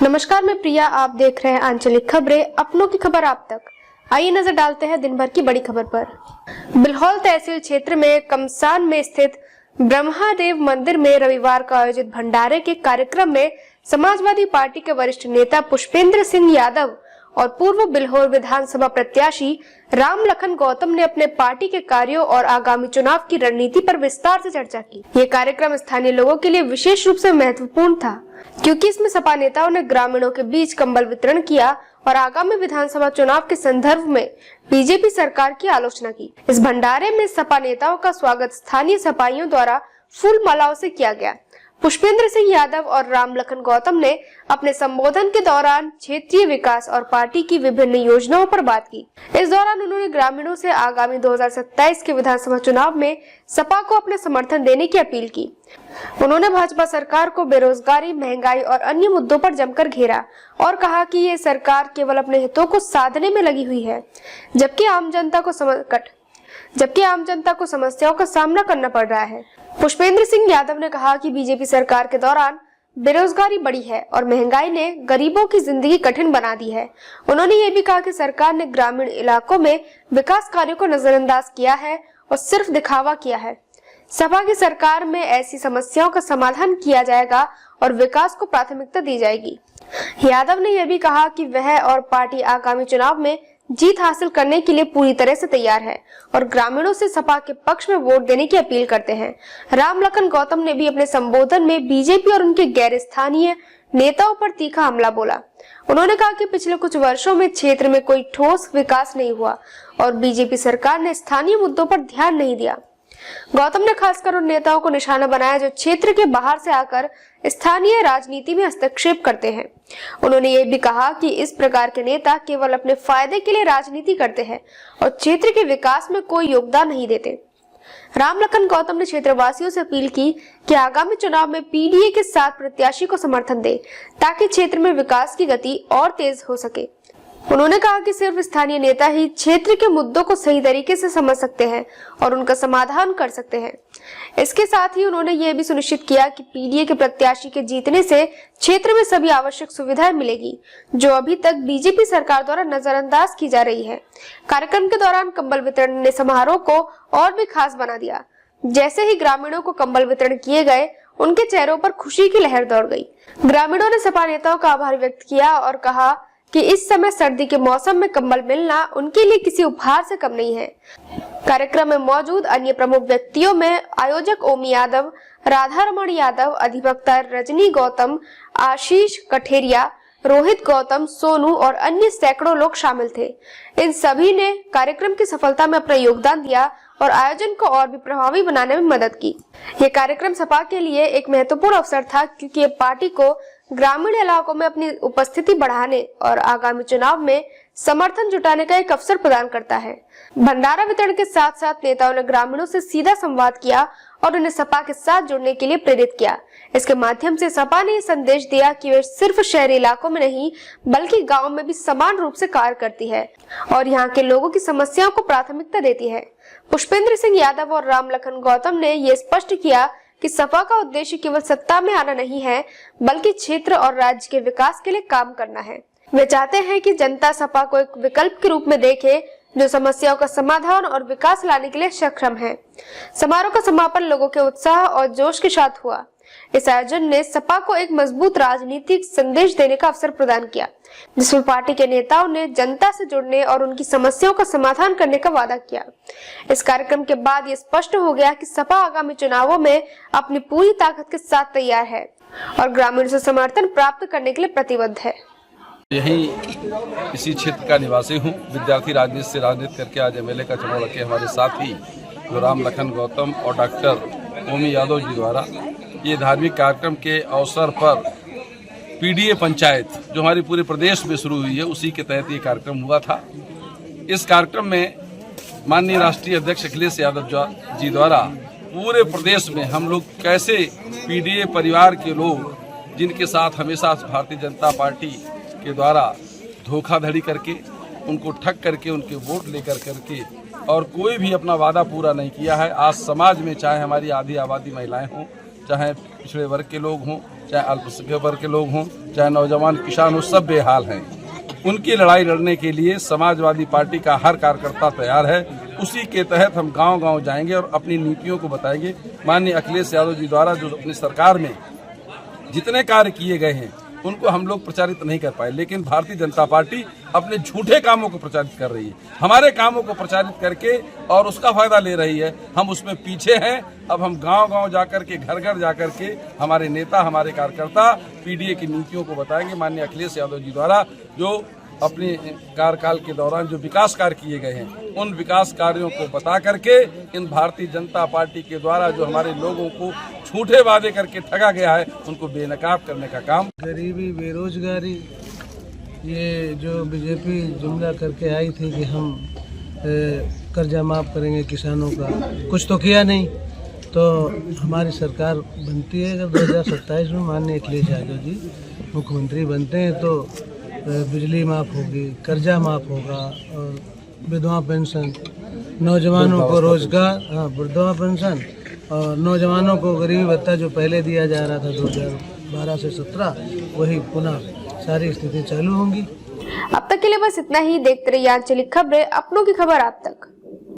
नमस्कार, मैं प्रिया। आप देख रहे हैं आंचलिक खबरें, अपनों की खबर आप तक। आइए नजर डालते हैं दिन भर की बड़ी खबर पर। बिल्हौल तहसील क्षेत्र में कमसान में स्थित ब्रह्मादेव मंदिर में रविवार को आयोजित भंडारे के कार्यक्रम में समाजवादी पार्टी के वरिष्ठ नेता पुष्पेंद्र सिंह यादव और पूर्व बिल्हौर विधानसभा प्रत्याशी रामलखन गौतम ने अपने पार्टी के कार्यों और आगामी चुनाव की रणनीति पर विस्तार से चर्चा की। ये कार्यक्रम स्थानीय लोगों के लिए विशेष रूप से महत्वपूर्ण था, क्योंकि इसमें सपा नेताओं ने ग्रामीणों के बीच कंबल वितरण किया और आगामी विधानसभा चुनाव के संदर्भ में बीजेपी सरकार की आलोचना की। इस भंडारे में सपा नेताओं का स्वागत स्थानीय सपाइयों द्वारा फूल मालाओं से किया गया। पुष्पेंद्र सिंह यादव और रामलखन गौतम ने अपने संबोधन के दौरान क्षेत्रीय विकास और पार्टी की विभिन्न योजनाओं पर बात की। इस दौरान उन्होंने ग्रामीणों से आगामी 2027 के विधानसभा चुनाव में सपा को अपने समर्थन देने की अपील की। उन्होंने भाजपा सरकार को बेरोजगारी, महंगाई और अन्य मुद्दों पर जमकर घेरा और कहा कि ये सरकार केवल अपने हितों को साधने में लगी हुई है, जबकि आम जनता को समस्याओं का सामना करना पड़ रहा है। पुष्पेंद्र सिंह यादव ने कहा कि बीजेपी सरकार के दौरान बेरोजगारी बढ़ी है और महंगाई ने गरीबों की जिंदगी कठिन बना दी है। उन्होंने ये भी कहा कि सरकार ने ग्रामीण इलाकों में विकास कार्यों को नजरअंदाज किया है और सिर्फ दिखावा किया है। सपा की सरकार में ऐसी समस्याओं का समाधान किया जाएगा और विकास को प्राथमिकता दी जाएगी। यादव ने यह भी कहा कि वह और पार्टी आगामी चुनाव में जीत हासिल करने के लिए पूरी तरह से तैयार है और ग्रामीणों से सपा के पक्ष में वोट देने की अपील करते हैं। रामलखन गौतम ने भी अपने संबोधन में बीजेपी और उनके गैर स्थानीय नेताओं पर तीखा हमला बोला। उन्होंने कहा कि पिछले कुछ वर्षों में क्षेत्र में कोई ठोस विकास नहीं हुआ और बीजेपी सरकार ने स्थानीय मुद्दों पर ध्यान नहीं दिया। गौतम ने खासकर उन नेताओं को निशाना बनाया जो क्षेत्र के बाहर से आकर स्थानीय राजनीति में हस्तक्षेप करते हैं। उन्होंने ये भी कहा कि इस प्रकार के नेता केवल अपने फायदे के लिए राजनीति करते हैं और क्षेत्र के विकास में कोई योगदान नहीं देते। रामलखन गौतम ने क्षेत्रवासियों से अपील की कि आगामी चुनाव में पीडीए के साथ प्रत्याशी को समर्थन दे, ताकि क्षेत्र में विकास की गति और तेज हो सके। उन्होंने कहा कि सिर्फ स्थानीय नेता ही क्षेत्र के मुद्दों को सही तरीके से समझ सकते हैं और उनका समाधान कर सकते हैं। इसके साथ ही उन्होंने ये भी सुनिश्चित किया कि पीडीए के प्रत्याशी के जीतने से क्षेत्र में सभी आवश्यक सुविधाएं मिलेगी, जो अभी तक बीजेपी सरकार द्वारा नजरअंदाज की जा रही है। कार्यक्रम के दौरान कंबल वितरण ने समारोह को और भी खास बना दिया। जैसे ही ग्रामीणों को कंबल वितरण किए गए, उनके चेहरों पर खुशी की लहर दौड़ गई। ग्रामीणों ने सपा नेताओं का आभार व्यक्त किया और कहा कि इस समय सर्दी के मौसम में कंबल मिलना उनके लिए किसी उपहार से कम नहीं है। कार्यक्रम में मौजूद अन्य प्रमुख व्यक्तियों में आयोजक ओमी यादव, राधा रमण यादव, अधिवक्ता रजनी गौतम, आशीष कठेरिया, रोहित गौतम, सोनू और अन्य सैकड़ों लोग शामिल थे। इन सभी ने कार्यक्रम की सफलता में अपना योगदान दिया और आयोजन को और भी प्रभावी बनाने में मदद की। ये कार्यक्रम सपा के लिए एक महत्वपूर्ण अवसर था, क्योंकि ये पार्टी को ग्रामीण इलाकों में अपनी उपस्थिति बढ़ाने और आगामी चुनाव में समर्थन जुटाने का एक अवसर प्रदान करता है। भंडारा वितरण के साथ साथ नेताओं ने ग्रामीणों से सीधा संवाद किया और उन्हें सपा के साथ जुड़ने के लिए प्रेरित किया। इसके माध्यम से सपा ने संदेश दिया कि वे सिर्फ शहरी इलाकों में नहीं, बल्कि गाँव में भी समान रूप से कार्य करती है और यहाँ के लोगों की समस्याओं को प्राथमिकता देती है। पुष्पेंद्र सिंह यादव और रामलखन गौतम ने ये स्पष्ट किया कि सपा का उद्देश्य केवल सत्ता में आना नहीं है, बल्कि क्षेत्र और राज्य के विकास के लिए काम करना है। वे चाहते हैं कि जनता सपा को एक विकल्प के रूप में देखे, जो समस्याओं का समाधान और विकास लाने के लिए सक्षम है। समारोह का समापन लोगों के उत्साह और जोश के साथ हुआ। इस आयोजन ने सपा को एक मजबूत राजनीतिक संदेश देने का अवसर प्रदान किया, जिसमें पार्टी के नेताओं ने जनता से जुड़ने और उनकी समस्याओं का समाधान करने का वादा किया। इस कार्यक्रम के बाद ये स्पष्ट हो गया कि सपा आगामी चुनावों में अपनी पूरी ताकत के साथ तैयार है और ग्रामीणों से समर्थन प्राप्त करने के लिए प्रतिबद्ध है। यही इसी क्षेत्र का निवासी हूँ। विद्यार्थी राजनीति से राजनीति करके आज एमएलए का चुनाव लड़के हमारे साथ ही जो रामलखन गौतम और डॉक्टर ओमी यादव जी द्वारा ये धार्मिक कार्यक्रम के अवसर पर पीडीए पंचायत जो हमारे पूरे प्रदेश में शुरू हुई है, उसी के तहत ये कार्यक्रम हुआ था। इस कार्यक्रम में माननीय राष्ट्रीय अध्यक्ष अखिलेश यादव जी द्वारा पूरे प्रदेश में हम लोग कैसे पीडीए परिवार के लोग, जिनके साथ हमेशा भारतीय जनता पार्टी के द्वारा धोखाधड़ी करके, उनको ठग करके, उनके वोट लेकर करके और कोई भी अपना वादा पूरा नहीं किया है। आज समाज में चाहे हमारी आधी आबादी महिलाएं हों, चाहे पिछड़े वर्ग के लोग हों, चाहे अल्पसंख्यक वर्ग के लोग हों, चाहे नौजवान किसान हो, सब बेहाल हैं। उनकी लड़ाई लड़ने के लिए समाजवादी पार्टी का हर कार्यकर्ता तैयार है। उसी के तहत हम गांव-गांव जाएंगे और अपनी नीतियों को बताएंगे। माननीय अखिलेश यादव जी द्वारा जो अपनी सरकार में जितने कार्य किए गए हैं उनको हम लोग प्रचारित नहीं कर पाए, लेकिन भारतीय जनता पार्टी अपने झूठे कामों को प्रचारित कर रही है। हमारे कामों को प्रचारित करके और उसका फायदा ले रही है। हम उसमें पीछे हैं। अब हम गांव-गांव जाकर के, घर-घर जाकर के हमारे नेता, हमारे कार्यकर्ता पीडीए की नीतियों को बताएंगे। माननीय अखिलेश यादव जी द्वारा जो अपने कार्यकाल के दौरान जो विकास कार्य किए गए हैं उन विकास कार्यों को बता करके इन भारतीय जनता पार्टी के द्वारा जो हमारे लोगों को झूठे वादे करके ठगा गया है उनको बेनकाब करने का काम। गरीबी, बेरोजगारी, ये जो बीजेपी जुमला करके आई थी कि हम कर्जा माफ़ करेंगे किसानों का, कुछ तो किया नहीं। तो हमारी सरकार बनती है अगर 2027 में माननीय अखिलेश यादव जी मुख्यमंत्री बनते हैं तो बिजली माफ़ होगी, कर्जा माफ़ होगा और विधवा पेंशन, नौजवानों को रोजगार, विधवा पेंशन और नौजवानों को गरीबी भत्ता जो पहले दिया जा रहा था 2012 से 17 वही पुनः सारी स्थिति चालू होंगी। अब तक के लिए बस इतना ही। देखते रहिए आंचलिक खबरें, अपनों की खबर आप तक।